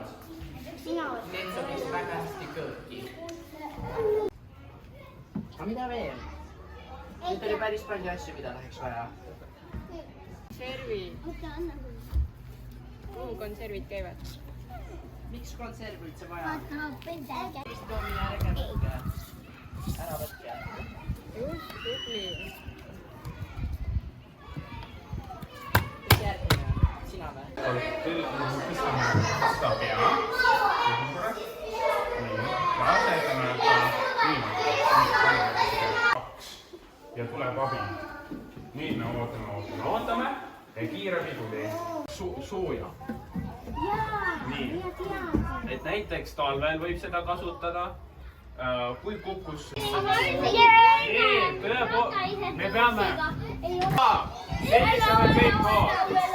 arvad? Need sobis väga hästi kõõki. Aga mida veel? Nüüd oli päris palju asju, mida läheks vaja. Konservi. Kuhu konservid käivad? Miks konserv üldse vaja? Mis toomi ärge võtke. Ära võtke. Just, tubli. Mis järgmine? Sina või? Pistame seda pea. Nii, ja asetame ta niimoodi. 2. Ja tuleb abi. Nii, me ootame. Ja kiire vigu teen. Sooja. Nii, et näiteks talvel võib seda kasutada, kui kukkus. Me peame. Sellisame kõik koos.